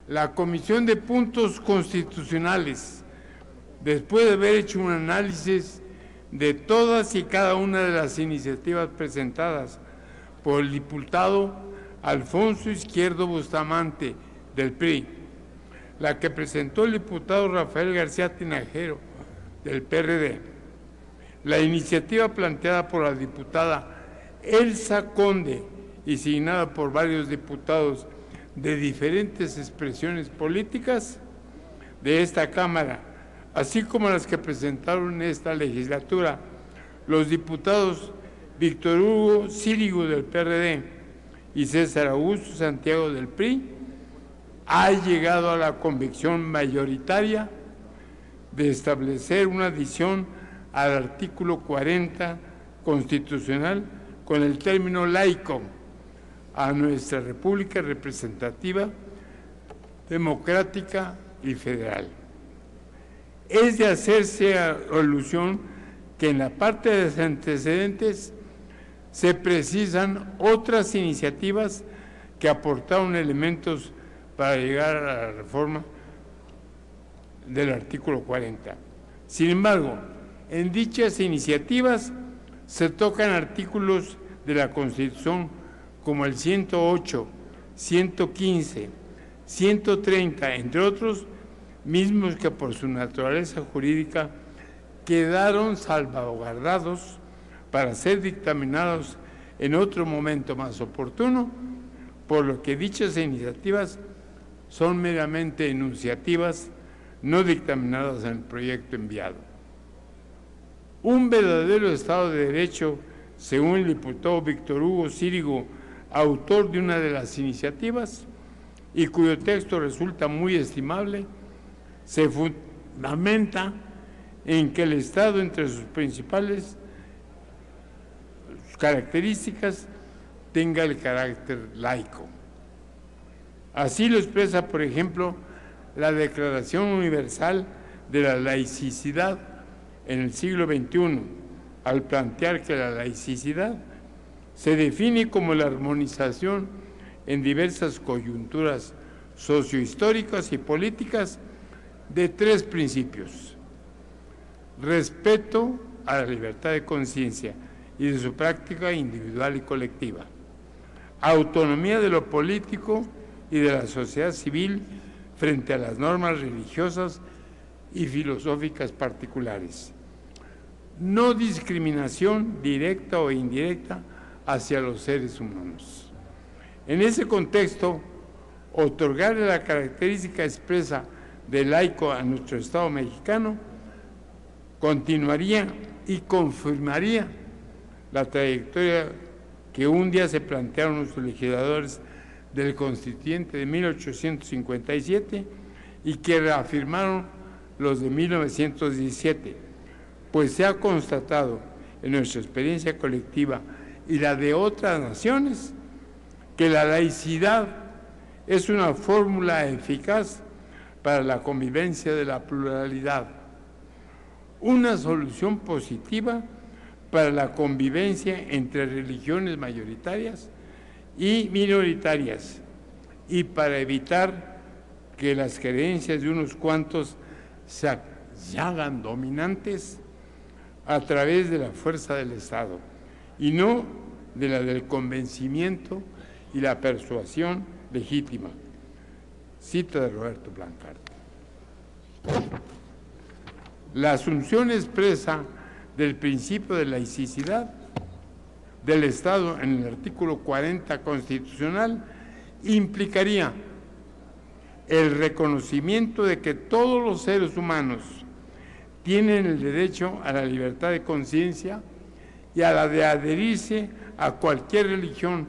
La Comisión de Puntos Constitucionales, después de haber hecho un análisis de todas y cada una de las iniciativas presentadas por el diputado Alfonso Izquierdo Bustamante del PRI, la que presentó el diputado Rafael García Tinajero del PRD, la iniciativa planteada por la diputada Elsa Conde y signada por varios diputados de diferentes expresiones políticas de esta Cámara, así como las que presentaron en esta legislatura los diputados Víctor Hugo Círigo del PRD y César Augusto Santiago del PRI, ha llegado a la convicción mayoritaria de establecer una adición al artículo 40 constitucional con el término laico a nuestra República representativa, democrática y federal. Es de hacerse alusión que en la parte de los antecedentes se precisan otras iniciativas que aportaron elementos para llegar a la reforma del artículo 40. Sin embargo, en dichas iniciativas se tocan artículos de la Constitución como el 108, 115, 130, entre otros, mismos que por su naturaleza jurídica quedaron salvaguardados para ser dictaminados en otro momento más oportuno, por lo que dichas iniciativas son meramente enunciativas, no dictaminadas en el proyecto enviado. Un verdadero Estado de Derecho, según el diputado Víctor Hugo Círigo, autor de una de las iniciativas y cuyo texto resulta muy estimable, se fundamenta en que el Estado, entre sus principales características, tenga el carácter laico. Así lo expresa, por ejemplo, la Declaración Universal de la Laicidad en el siglo XXI, al plantear que la laicidad se define como la armonización en diversas coyunturas sociohistóricas y políticas de tres principios: respeto a la libertad de conciencia y de su práctica individual y colectiva, autonomía de lo político y de la sociedad civil frente a las normas religiosas y filosóficas particulares, no discriminación directa o indirecta hacia los seres humanos. En ese contexto, otorgarle la característica expresa de laico a nuestro Estado mexicano continuaría y confirmaría la trayectoria que un día se plantearon los legisladores del Constituyente de 1857 y que reafirmaron los de 1917, pues se ha constatado en nuestra experiencia colectiva y la de otras naciones que la laicidad es una fórmula eficaz para la convivencia de la pluralidad, una solución positiva para la convivencia entre religiones mayoritarias y minoritarias y para evitar que las creencias de unos cuantos se hagan dominantes a través de la fuerza del Estado y no de la del convencimiento y la persuasión legítima. Cita de Roberto Blanquart. La asunción expresa del principio de laicidad del Estado en el artículo 40 constitucional implicaría el reconocimiento de que todos los seres humanos tienen el derecho a la libertad de conciencia y a la de adherirse a cualquier religión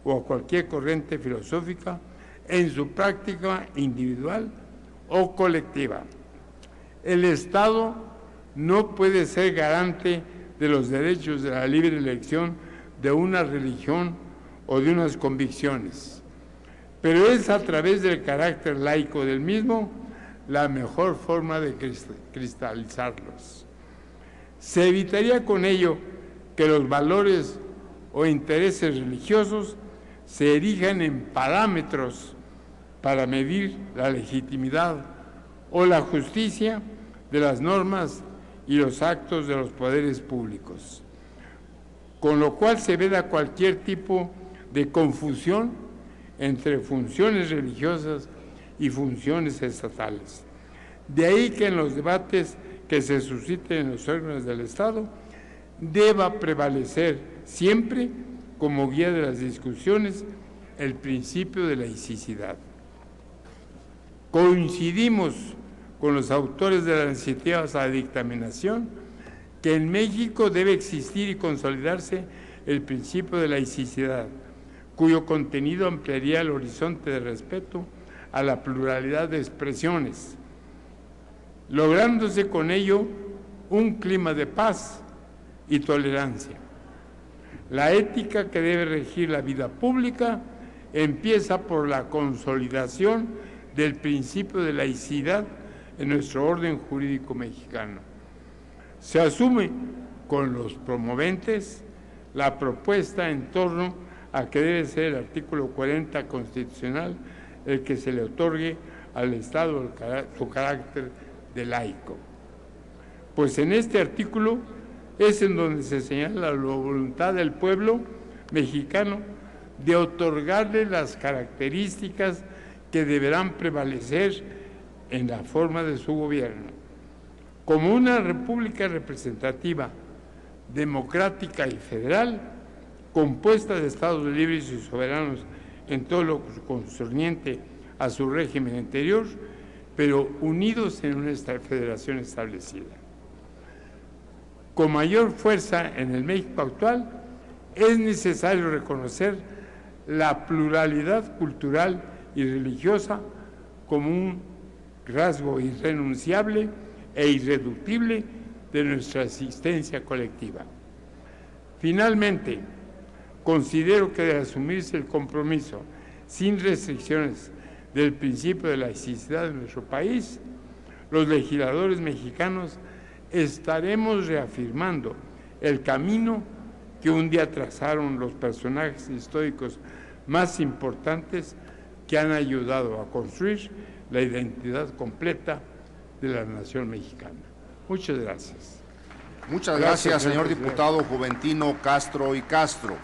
o a cualquier corriente filosófica en su práctica individual o colectiva. El Estado no puede ser garante de los derechos de la libre elección de una religión o de unas convicciones, pero es a través del carácter laico del mismo la mejor forma de cristalizarlos. Se evitaría con ello que los valores o intereses religiosos se erijan en parámetros para medir la legitimidad o la justicia de las normas y los actos de los poderes públicos, con lo cual se veda cualquier tipo de confusión entre funciones religiosas y funciones estatales. De ahí que en los debates que se susciten en los órganos del Estado deba prevalecer siempre como guía de las discusiones el principio de laicidad. Coincidimos con los autores de las iniciativas a dictaminación que en México debe existir y consolidarse el principio de laicidad, cuyo contenido ampliaría el horizonte de respeto a la pluralidad de expresiones, lográndose con ello un clima de paz y tolerancia. La ética que debe regir la vida pública empieza por la consolidación del principio de laicidad en nuestro orden jurídico mexicano. Se asume con los promoventes la propuesta en torno a que debe ser el artículo 40 constitucional el que se le otorgue al Estado su carácter de laico. Pues en este artículo es en donde se señala la voluntad del pueblo mexicano de otorgarle las características que deberán prevalecer en la forma de su gobierno. Como una república representativa, democrática y federal, compuesta de estados libres y soberanos en todo lo concerniente a su régimen interior, pero unidos en una federación establecida. Con mayor fuerza en el México actual, es necesario reconocer la pluralidad cultural y religiosa como un rasgo irrenunciable e irreductible de nuestra existencia colectiva. Finalmente, considero que debe asumirse el compromiso sin restricciones del principio de laicidad de nuestro país. Los legisladores mexicanos estaremos reafirmando el camino que un día trazaron los personajes históricos más importantes que han ayudado a construir la identidad completa de la nación mexicana. Muchas gracias. Muchas gracias, señor diputado Juventino Castro y Castro.